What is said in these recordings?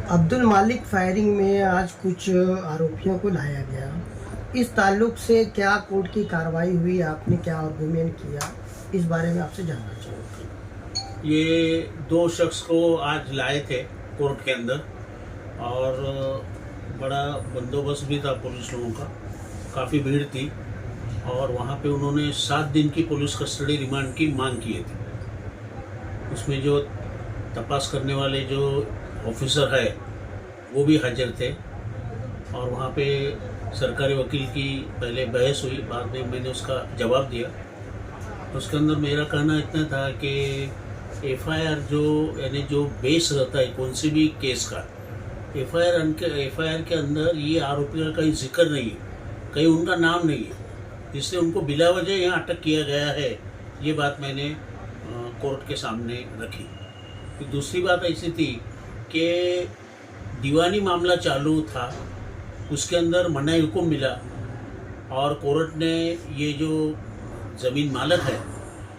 अब्दुल मालिक फायरिंग में आज कुछ आरोपियों को लाया गया। इस ताल्लुक से क्या कोर्ट की कार्रवाई हुई, आपने क्या आर्गूमेंट किया, इस बारे में आपसे जानना चाहूँगा। ये दो शख्स को आज लाए थे कोर्ट के अंदर और बड़ा बंदोबस्त भी था पुलिस लोगों का, काफ़ी भीड़ थी और वहाँ पे उन्होंने 7 दिन की पुलिस कस्टडी रिमांड की मांग किए थे। उसमें जो तपास करने वाले जो ऑफिसर है वो भी हाजिर थे और वहाँ पे सरकारी वकील की पहले बहस हुई, बाद में मैंने उसका जवाब दिया। उसके अंदर मेरा कहना इतना था कि एफआईआर जो यानी जो बेस रहता है कौन सी भी केस का, एफआईआर के अंदर ये आरोपी का कहीं जिक्र नहीं है, कहीं उनका नाम नहीं है, इसलिए उनको बिला वजह यहाँ अटक किया गया है। ये बात मैंने कोर्ट के सामने रखी। फिर दूसरी बात ऐसी थी कि दीवानी मामला चालू था, उसके अंदर मनाही हुक्म मिला और कोर्ट ने ये जो ज़मीन मालक है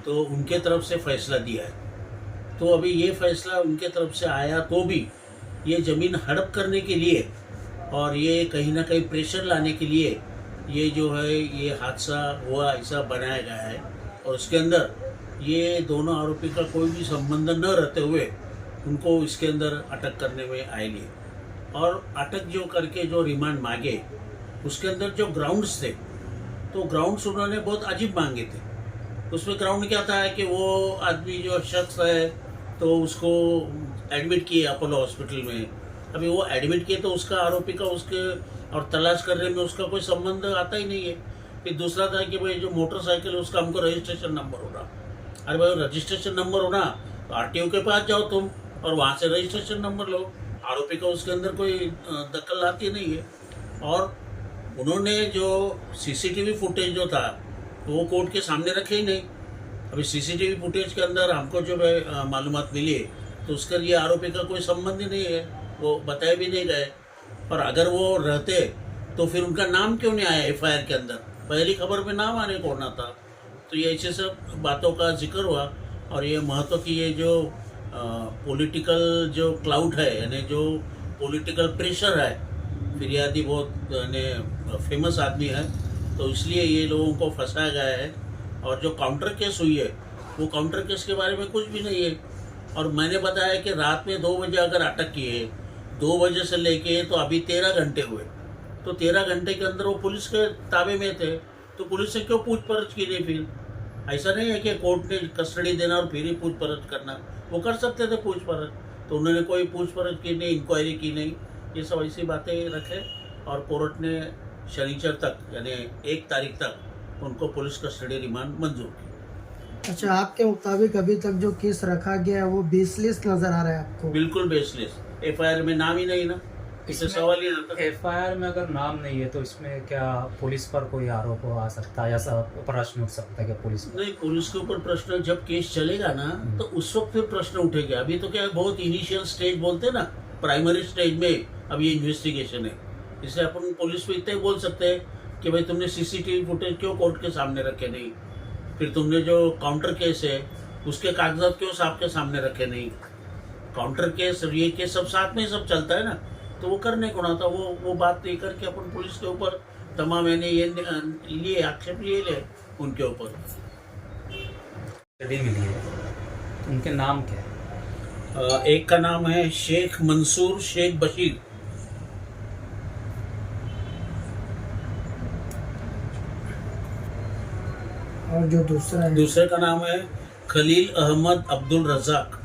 तो उनके तरफ से फ़ैसला दिया है। तो अभी ये फ़ैसला उनके तरफ से आया तो भी ये ज़मीन हड़प करने के लिए और ये कहीं ना कहीं प्रेशर लाने के लिए ये जो है ये हादसा हुआ, ऐसा बनाया गया है। और उसके अंदर ये दोनों आरोपी का कोई भी संबंध न रहते हुए उनको इसके अंदर अटक करने में आएगी और अटक जो करके जो रिमांड मांगे उसके अंदर जो ग्राउंड्स थे तो ग्राउंड्स उन्होंने बहुत अजीब मांगे थे। उसमें ग्राउंड क्या था कि वो आदमी जो शख्स है तो उसको एडमिट किए अपोलो हॉस्पिटल में। अभी वो एडमिट किए तो उसका आरोपी का उसके और तलाश करने में उसका कोई संबंध आता ही नहीं है। फिर दूसरा था कि भाई जो मोटरसाइकिल है उसका हमको रजिस्ट्रेशन नंबर होना। अरे भाई रजिस्ट्रेशन नंबर होना तो आरटीओ के पास जाओ तुम और वहाँ से रजिस्ट्रेशन नंबर लो। आरोपी का उसके अंदर कोई दखल आती नहीं है। और उन्होंने जो सीसीटीवी फुटेज जो था वो कोर्ट के सामने रखे ही नहीं। अभी सीसीटीवी फुटेज के अंदर हमको जो मालूमात मिली तो उसका ये आरोपी का कोई संबंध ही नहीं है, वो बताए भी नहीं गए। और अगर वो रहते तो फिर उनका नाम क्यों नहीं आया एफआईआर के अंदर, पहली खबर में नाम आने को होना था। तो ये ऐसे सब बातों का जिक्र हुआ और ये महत्व की ये जो पॉलिटिकल जो क्लाउड है यानी जो पॉलिटिकल प्रेशर है, फिरियादी बहुत यानी फेमस आदमी है तो इसलिए ये लोगों को फंसाया गया है। और जो काउंटर केस हुई है वो काउंटर केस के बारे में कुछ भी नहीं है। और मैंने बताया कि रात में 2 बजे अगर अटक किए, 2 बजे से लेके तो अभी 13 घंटे हुए, तो 13 घंटे के अंदर वो पुलिस के ताबे में थे तो पुलिस से क्यों पूछपरछ की नहीं? फिर ऐसा नहीं है कि कोर्ट ने कस्टडी देना और फिर ही पूछपरछ करना, वो कर सकते थे पूछपरछ, तो उन्होंने कोई पूछपरछ की नहीं, इंक्वायरी की नहीं। ये सब ऐसी बातें रखे और कोर्ट ने शनिचर तक यानी 1 तारीख तक उनको पुलिस कस्टडी रिमांड मंजूर की। अच्छा, आपके मुताबिक अभी तक जो केस रखा गया है वो बेसलेस नज़र आ रहा है आपको? बिल्कुल बेसलेस, एफआईआर में नाम ही नहीं ना, इससे सवाल ही आता। एफआईआर में अगर नाम नहीं है तो इसमें क्या पुलिस पर कोई आरोप आ सकता है या प्रश्न उठ सकता है क्या पुलिस पर? नहीं, पुलिस के ऊपर प्रश्न जब केस चलेगा ना तो उस वक्त फिर प्रश्न उठेगा। अभी तो क्या है, बहुत इनिशियल स्टेज बोलते हैं ना, प्राइमरी स्टेज में अब ये इन्वेस्टिगेशन है। इसलिए अपन पुलिस पे इतना ही बोल सकते हैं कि भाई तुमने सीसीटीवी फुटेज क्यों कोर्ट के सामने रखे नहीं, फिर तुमने जो काउंटर केस है उसके कागजात क्यों साहब के सामने रखे नहीं। काउंटर केस ये केस सब साथ में ही सब चलता है ना, तो वो करने को ना था। वो बात लेकर के अपन पुलिस के ऊपर तमाम मैंने ये लिए आक्षेप लिए ले उनके ऊपर। कस्टडी मिली है, उनके नाम क्या है? एक का नाम है शेख मंसूर शेख बशीर, और जो दूसरा है दूसरे का नाम है खलील अहमद अब्दुल रज़ाक।